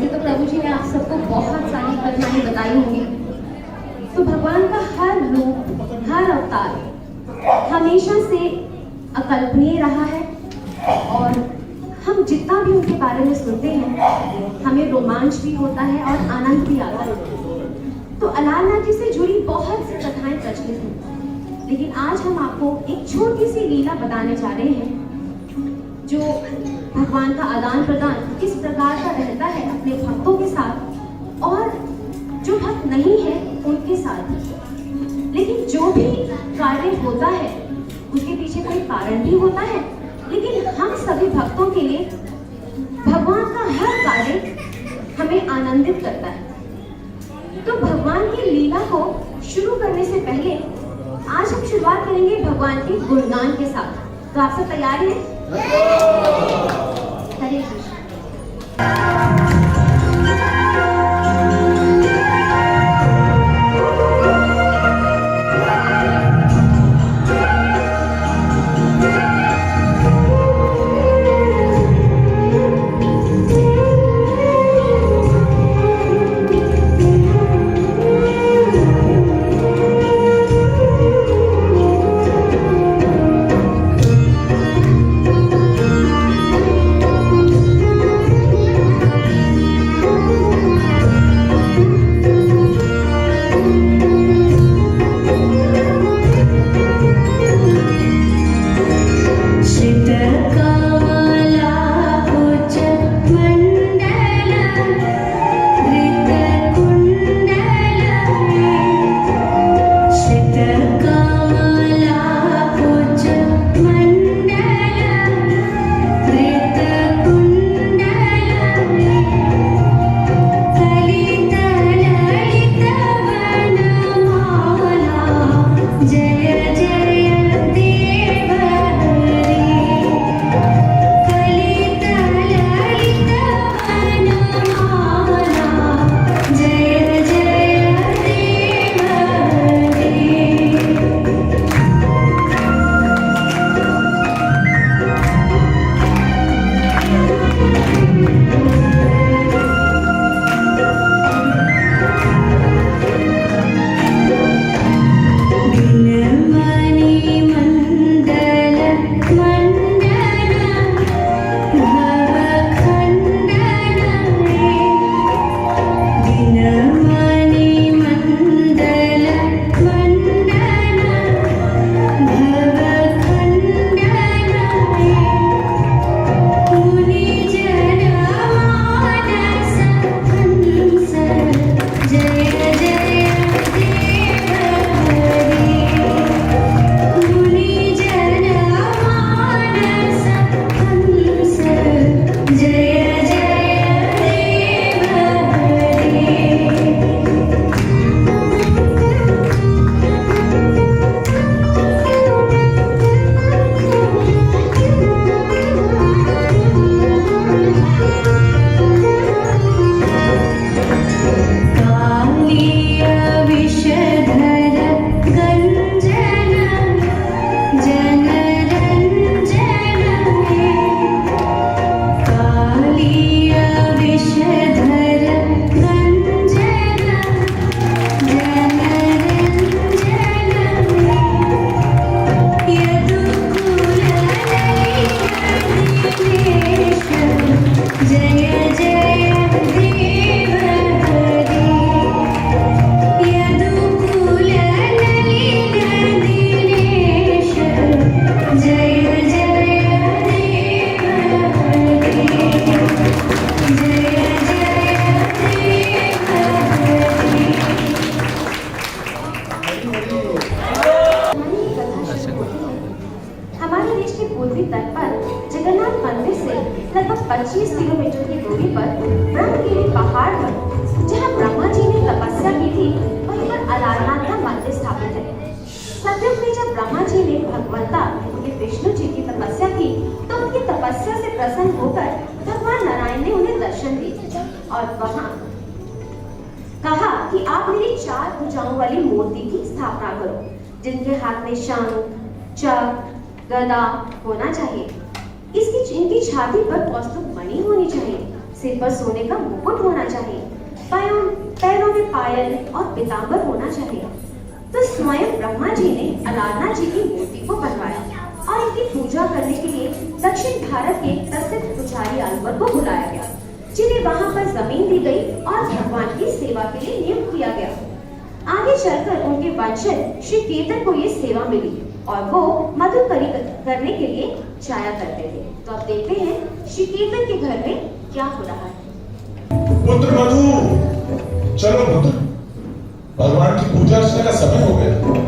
से तो प्रभु जी ने आप सबको बहुत सारी कथाएं बताई होंगी। तो भगवान का हर रूप, हर अवतार हमेशा से अकल्पनीय रहा है और हम जितना भी उनके बारे में सुनते हैं हमें रोमांच भी होता है और आनंद भी आता है। तो अलारनाथ जी से जुड़ी बहुत सी कथाएं प्रचलित हैं, लेकिन आज हम आपको एक छोटी सी लीला बताने जा रहे हैं जो भगवान का आदान प्रदान किस प्रकार का रहता है अपने भक्तों के साथ और जो भक्त नहीं है उनके साथ। लेकिन जो भी कार्य होता है उसके पीछे कोई कारण भी होता है, लेकिन हम सभी भक्तों के लिए भगवान का हर कार्य हमें आनंदित करता है। तो भगवान की लीला को शुरू करने से पहले आज हम शुरुआत करेंगे भगवान के गुणगान के साथ। तो आप सब तैयार हैं? हरे कृष्ण। पूर्वी तट पर जगन्नाथ मंदिर से लगभग 25 किलोमीटर की दूरी पर ब्रह्मगिरी पहाड़ पर जहाँ ब्रह्मा जी ने तपस्या की थी वहीं पर अलारनाथ का मंदिर स्थापित है। सतयुग में जब ब्रह्मा जी ने भगवंता विष्णु जी की तपस्या की तो उनकी तपस्या से प्रसन्न होकर भगवान नारायण ने उन्हें दर्शन दिए और वहाँ कहा कि आप मेरी 4 भुजाओं वाली मूर्ति की स्थापना करो जिनके हाथ में शंख, चक्र, गदा होना चाहिए। इनकी छाती पर कौस्तुभ मणि होनी चाहिए। सिर पर सोने का मुकुट होना चाहिए, पैरों में पायल और पीतांबर होना चाहिए। तो स्वयं ब्रह्मा जी ने अलारनाथ जी की मूर्ति को बनवाया और इनकी पूजा करने के लिए दक्षिण भारत के प्रसिद्ध पुजारी अलवर को बुलाया गया, जिन्हें वहां पर जमीन दी गई और भगवान की सेवा के लिए नियुक्त किया गया। आगे चलकर उनके वंशज श्री कीर्तन को ये सेवा मिली और वो मधुकरी करने के लिए जाया करते थे। तो अब देखते हैं श्री कीर्तन के घर में क्या हो रहा है। पुत्र मधु, चलो पुत्र, भगवान की पूजा अर्चना का समय हो गया।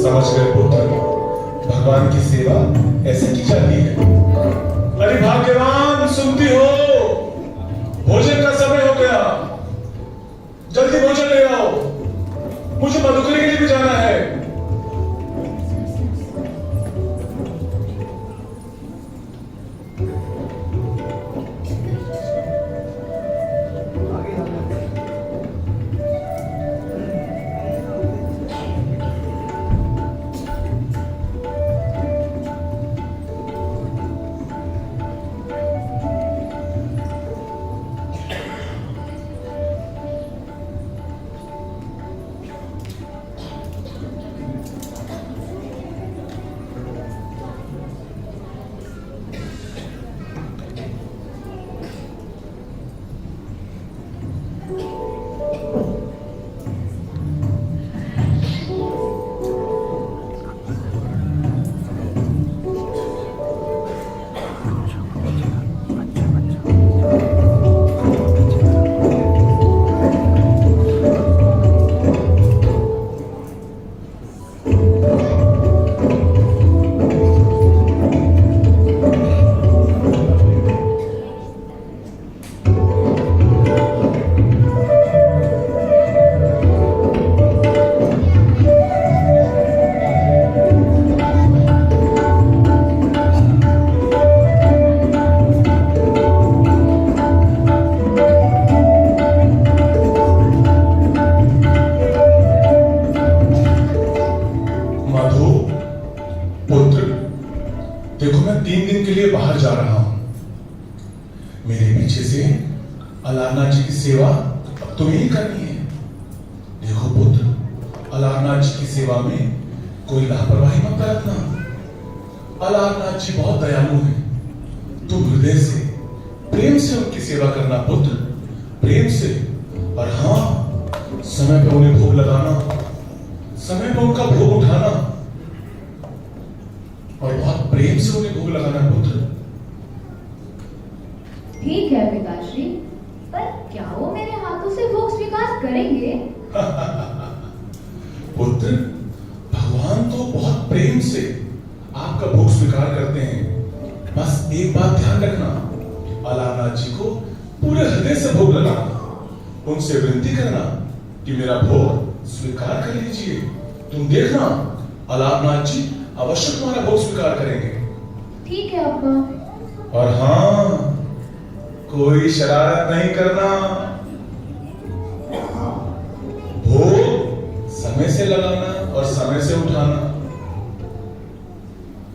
समझ गए पुत्र, भगवान की सेवा ऐसे की जाती है। अरे भाग्यवान, सुनती हो? भोजन का समय हो गया, जल्दी भोजन ले आओ, मुझे मधुकरी के लिए भी जाना है। देखो, मैं 3 दिन के लिए बाहर जा रहा हूं। मेरे पीछे से अलारनाथ जी की सेवा अब तुम्हें ही करनी है। देखो पुत्र, अलारनाथ जी की सेवा में कोई लापरवाही मत बरतना। अलारनाथ जी बहुत दयालु हैं। तुम हृदय से, प्रेम से उनकी सेवा करना पुत्र, प्रेम से। और हाँ, समय पे उन्हें भोग लगाना, समय पे उनका भोग उठाना और बहुत प्रेम से उन्हें भोग लगाना पुत्र। ठीक है पिताश्री, पर क्या वो मेरे हाथों से भोग स्वीकार करेंगे? पुत्र, भगवान तो बहुत प्रेम से आपका भोग स्वीकार करते हैं। बस एक बात ध्यान रखना, अलारनाथ जी को पूरे हृदय से भोग लगाना, उनसे विनती करना कि मेरा भोग स्वीकार कर लीजिए। तुम देखना, अलारनाथ जी अवश्य तुम्हारा भोग स्वीकार करेंगे। ठीक है अब्बा। और हाँ, कोई शरारत नहीं करना। भोग समय से लगाना और समय से उठाना।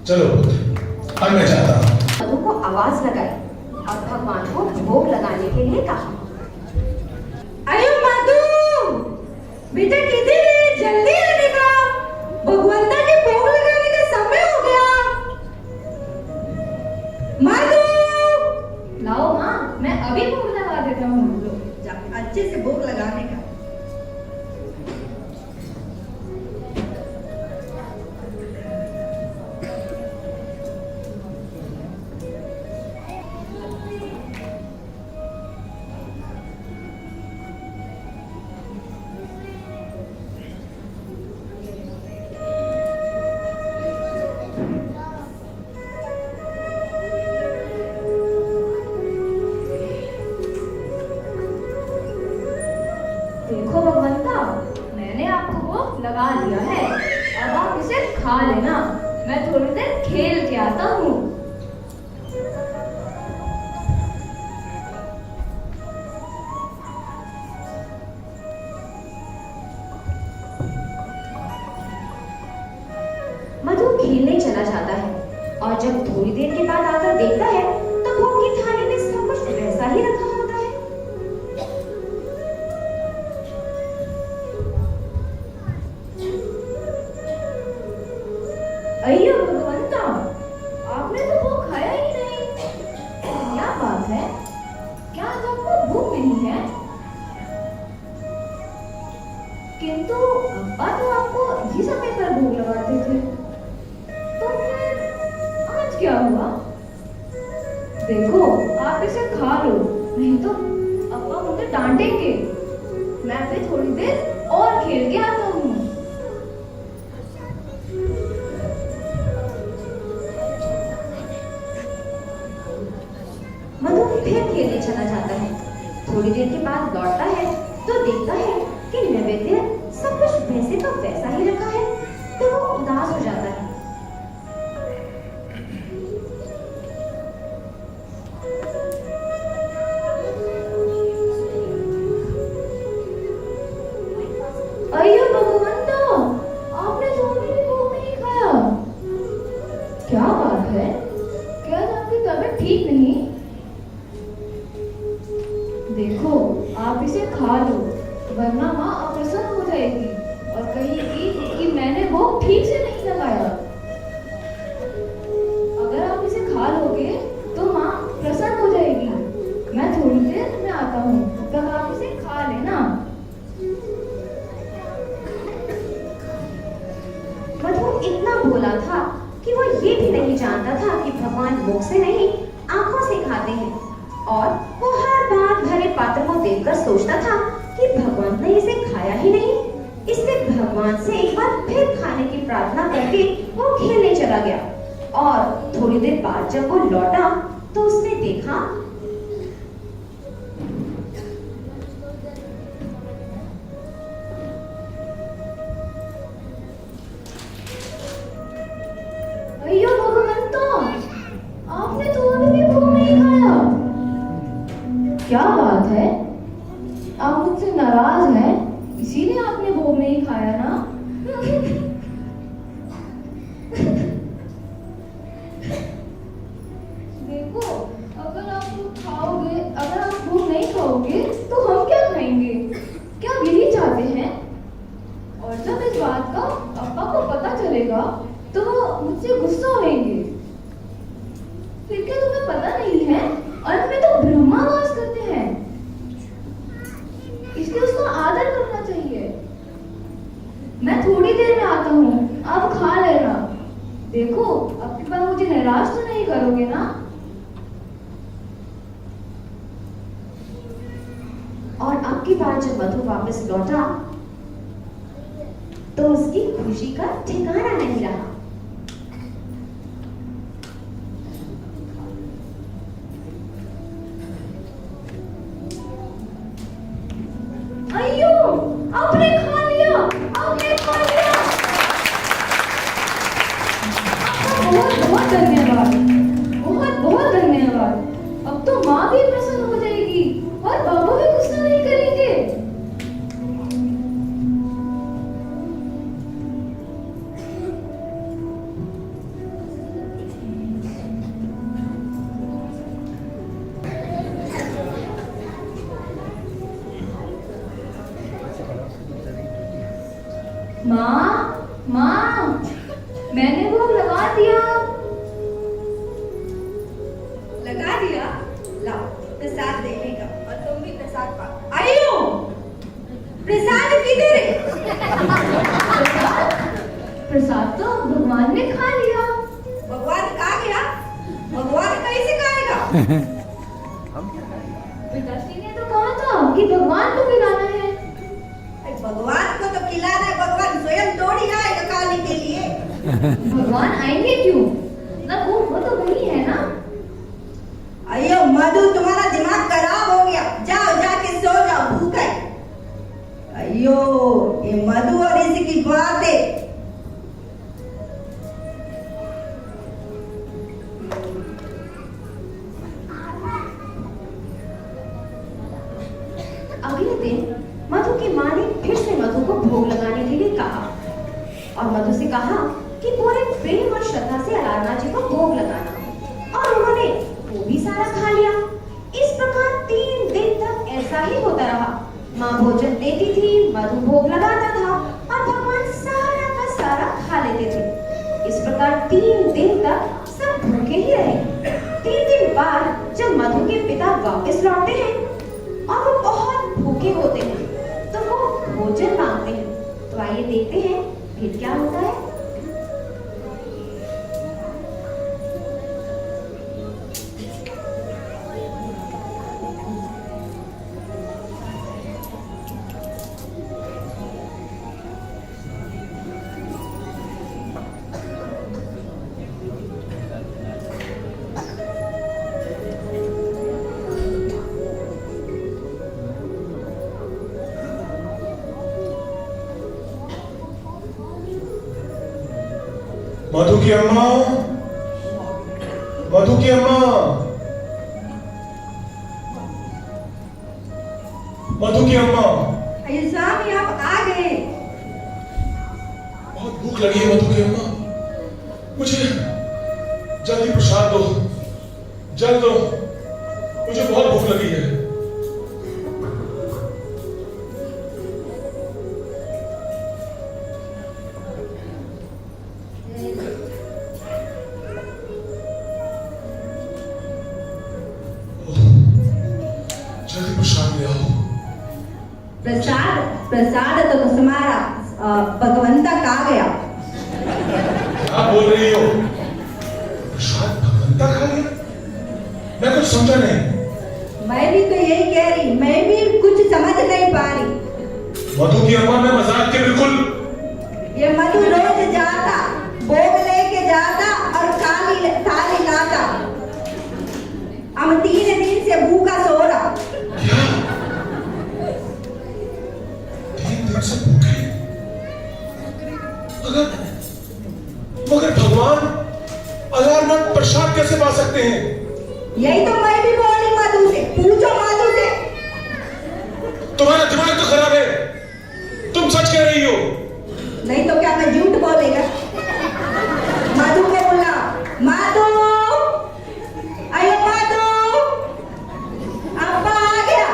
चलो पुत्र, अब मैं जाता हूं। मधु को आवाज लगाई और भगवान को भोग लगाने के लिए कहा। अरे मधु, बेटा किधर है? जल्दी आने का, भगवंता के भोग लगाने का समय हो गया। मधु, लाओ माँ, मैं अभी भोग लगा देता हूँ। जा अच्छे से भोग लगाने का। देखो भगवंता, मैंने आपको भोग लगा दिया है, अब आप इसे खा लेना। मैं थोड़ी देर खेल के आता हूँ। मधु खेलने चला जाता है और जब थोड़ी देर के बाद आकर देखता है तो भोग की थाली में सब कुछ वैसा ही रखा होता है। अय्यो भगवंता, आपने तो भोग खाया ही नहीं। क्या बात है? क्या आज आपको भूख नहीं है? किंतु अब्बा तो आपको इसी समय पर भोग लगाते थे, तो फिर आज क्या हुआ? देखो, आप इसे खा लो, नहीं तो अब्बा मुझे डांटेंगे। मैं अभी थोड़ी देर और खेल के आता हूँ। इतना भोला था कि वो ये भी नहीं जानता था कि भगवान मुख से नहीं आंखों से खाते हैं, और वो हर बार भरे पात्र को देखकर सोचता था कि भगवान ने इसे खाया ही नहीं। इसलिए भगवान से एक बार फिर खाने की प्रार्थना करके वो खेलने चला गया, और थोड़ी देर बाद जब वो लौटा तो उसने देखा अयो भगवंतो, आपने तो अभी भी भोग नहीं खाया। क्या बात है, आप मुझसे नाराज हैं, इसीलिए आपने भोग नहीं खाया ना? देखो, अगर आप भोग नहीं खाओगे तो हम क्या खाएंगे? क्या आप यही चाहते हैं? और जब इस बात का अप्पा को पता चलेगा तो वो मुझसे गुस्सा होंगे। फिर क्या तुम्हें पता नहीं है, अंत में तो ब्रह्मा वास करते हैं, इसलिए उसका आदर करना चाहिए। मैं थोड़ी देर में आता हूँ, आप खा लेना। देखो, आपके पास मुझे निराश तो नहीं करोगे ना? और आपके बाद जब मधु वापस लौटा तो उसकी खुशी का ठिकाना नहीं रहा। अयो, आपने खा लिया, आपने खा लिया। आपका बहुत बहुत धन्यवाद, बहुत बहुत धन्यवाद। अब तो माँ भी प्रसन्न हो जाएगी और बाबा भी गुस्सा नहीं करेंगे। माँ, माँ, मैंने भोग लगा दिया। लगा दिया? लाओ प्रसाद देने का, और तुम भी प्रसाद पाओ। आयो, प्रसाद किधर है? प्रसाद तो भगवान ने खा लिया। भगवान कहाँ गया? भगवान कैसे खाएगा? पिताश्री ने तो कहा था कि भगवान को खिलाना है। भगवान को तो खिलाना है, भगवान स्वयं थोड़ी आएगा खाने के लिए। भगवान आएंगे क्यों? ना वो तो वही है ना। अयो मधु, तुम्हारा दिमाग खराब हो गया, जाओ जाके सो जाओ, भूख है। अयो ये मधु और इसकी बातें। अगले दिन मधु की माँ ने फिर से मधु को भोग लगाने के लिए कहा, और मधु से कहा कि पूरे प्रेम और श्रद्धा से अलारनाथ जी को भोग लगाना, और उन्होंने वो भी सारा खा लिया। इस प्रकार 3 दिन तक ऐसा ही होता रहा। माँ भोजन देती थी, मधु भोग लगाता था, और भगवान सारा का सारा खा लेते थे। इस प्रकार 3 दिन तक सब भूखे ही रहे। 3 दिन बाद जब मधु के पिता वापस लौटते हैं और वो बहुत भूखे होते हैं तो वो भोजन मांगते हैं। तो आइए देखते हैं फिर क्या होता है। मधु की अम्मा, मधु की अम्मा, मधु की अम्मा। अयो स्वामी, आप आ गए। बहुत भूख लगी है मधु की अम्मा, मुझे जल्दी प्रसाद दो, जल दो, मुझे बहुत भूख लगी है। जल्दी प्रसाद ले आओ। प्रसाद तो तुम्हारा भगवंता कहाँ गया? समझा नहीं। मैं भी तो यही कह रही, मैं भी कुछ समझ नहीं पा रही। मधु की अम्मा, मैं मजाक के बिल्कुल। ये मधु रोज जाता, भोग लेके जाता और थाली लाता। हम 3 दिन से भूखा सो रहा। क्या? 3 दिन से भूखे? मगर भगवान अलारनाथ प्रसाद कैसे पा सकते हैं? यही तो मैं भी बोली मधु से, पूछो मधु से। तुम्हारा दिमाग तो खराब है, तुम सच कह रही हो। नहीं तो क्या मैं झूठ बोलेगा? मधु को बोला, मधु, अयो मधु, अब्बा आ गया।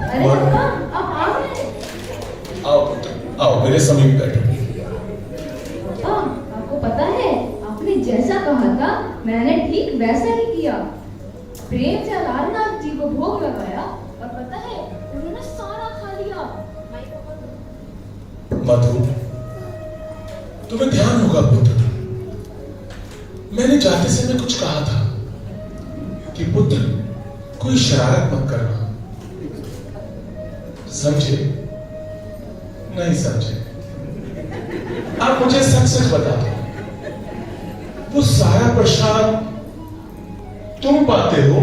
अरे अब्बा, आप आ गए। आओ पुत्र, आओ मेरे समीप बैठो। अब्बा, आपको पता है, आपने जैसा कहा था मैंने ठीक वैसा ही किया। प्रेम से अलारनाथ जी को भोग लगाया और पता है उन्होंने सारा खा लिया। मधु, तुम्हें ध्यान होगा पुत्र, मैंने जाते समय कुछ कहा था कि पुत्र कोई शरारत मत करना। समझे? नहीं समझे? आप मुझे सच सच बता दो, वो सारा प्रसाद तुम पाते हो?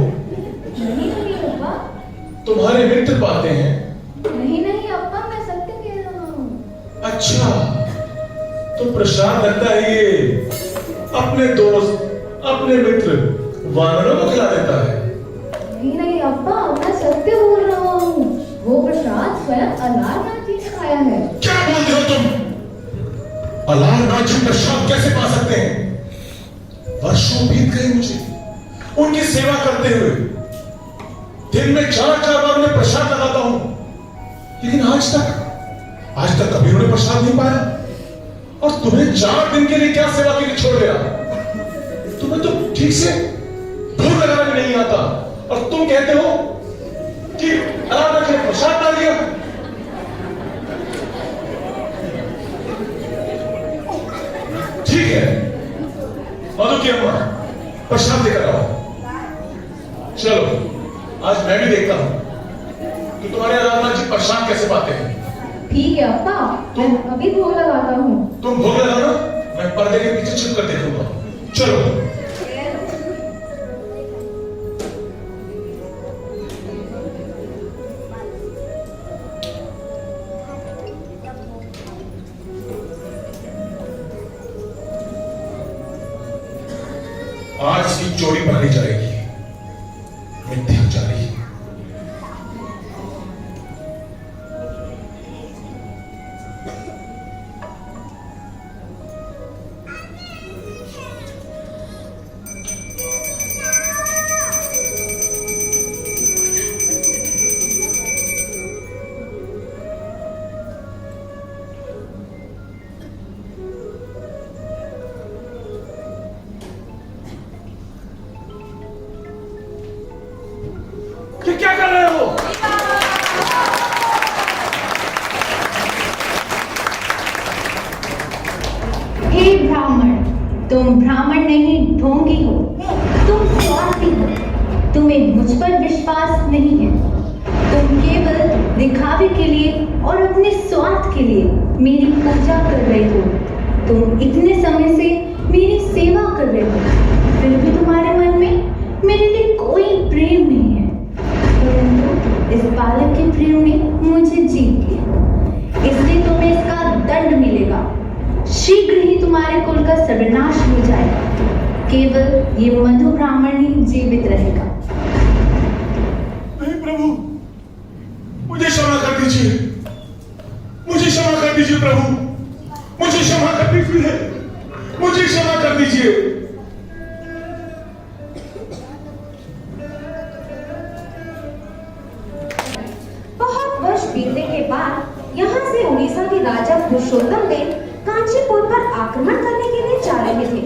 नहीं अब्बा, तुम्हारे मित्र पाते हैं? नहीं अब्बा, मैं सत्य कह रहा हूँ। अच्छा, तो प्रसाद लगता है ये अपने दोस्त, अपने मित्र वानरों को खिला देता है। नहीं अब्बा, मैं सत्य बोल रहा हूँ। वो प्रसाद स्वयं अलारनाथ जी ने खाया है। क्या बोलते हो तुम? अलारनाथ जी प्रसाद कैसे पा सकते हैं? वर्षों बीत गए मुझे उनकी सेवा करते हुए। दिन में 4-4 बार उन्हें प्रसाद लगाता हूं, लेकिन आज तक कभी उन्हें प्रसाद नहीं पाया। और तुम्हें 4 दिन के लिए क्या सेवा के लिए छोड़ गया? तुम्हें तो ठीक से भोग लगाना भी नहीं आता, और तुम कहते हो कि अलारनाथ जी ने प्रसाद डाल दिया। ठीक है, मधु की अम्मा, प्रसाद लेकर आओ। चलो, आज मैं भी देखता हूं कि तुम्हारे अलारनाथ जी प्रसाद कैसे पाते हैं। ठीक है अब्बा, मैं अभी भोग लगाता हूँ। तुम भोग लगाना, मैं पर्दे के पीछे छिप कर देखूंगा। चलो। आज इसकी चोरी पकड़ी जाएगी, मिथ्याचारी। ये क्या कर रहे हो? हे ब्राह्मण, तुम ब्राह्मण नहीं ढोंगी हो, तुम स्वार्थी हो, तुम्हें मुझ पर विश्वास नहीं है। तुम केवल दिखावे के लिए और अपने स्वार्थ के लिए मेरी पूजा कर रहे हो। तुम इतने समय से मेरी सेवा कर रहे हो, फिर भी तुम्हारे मन में मेरे लिए कोई प्रेम नहीं है। परंतु इस बालक के प्रेम ने मुझे जीत लिया, इसलिए तुम्हें इसका दंड मिलेगा। शीघ्र ही तुम्हारे कुल का सर्वनाश हो जाएगा, केवल ये मधु ब्राह्मण ही जीवित रहेगा। नहीं प्रभु, मुझे क्षमा कर दीजिए, मुझे क्षमा कर दीजिए प्रभु, मुझे क्षमा कर दीजिए, मुझे क्षमा कर दीजिए। बहुत वर्ष बीतने के बाद यहाँ से उड़ीसा के राजा पुरुषोत्तम देव कांचीपुर पर आक्रमण करने के लिए जा रहे थे,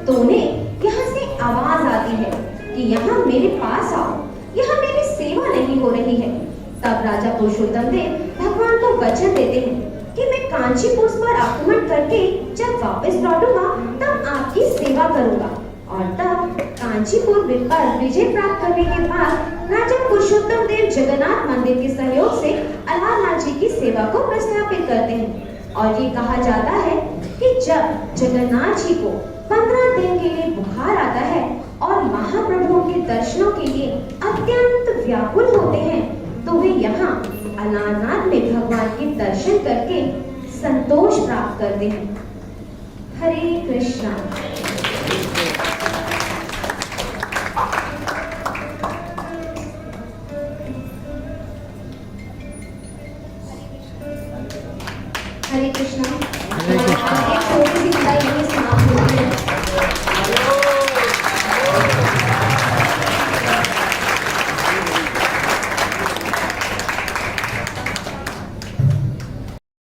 तो उन्हें यहाँ से आवाज आती है कि यहाँ मेरे पास आओ, यहाँ मेरी सेवा नहीं हो रही है। तब राजा पुरुषोत्तम देव भगवान को वचन देते हैं कि मैं कांचीपुर पर आक्रमण करके जब वापस लौटूंगा तब आपकी सेवा करूंगा। और तब कांचीपुर पर विजय प्राप्त करने के बाद राजा पुरुषोत्तम देव जगन्नाथ मंदिर के सहयोग से अलारनाथ जी की सेवा को प्रस्थापित करते हैं। और ये कहा जाता है कि जब जगन्नाथ जी को 15 दिन के लिए बुखार आता है और महाप्रभु के दर्शनों के लिए अत्यंत व्याकुल होते हैं, तो वे यहाँ अलारनाथ में भगवान के दर्शन करके संतोष प्राप्त करते हैं। हरे कृष्णा। हरे कृष्णा।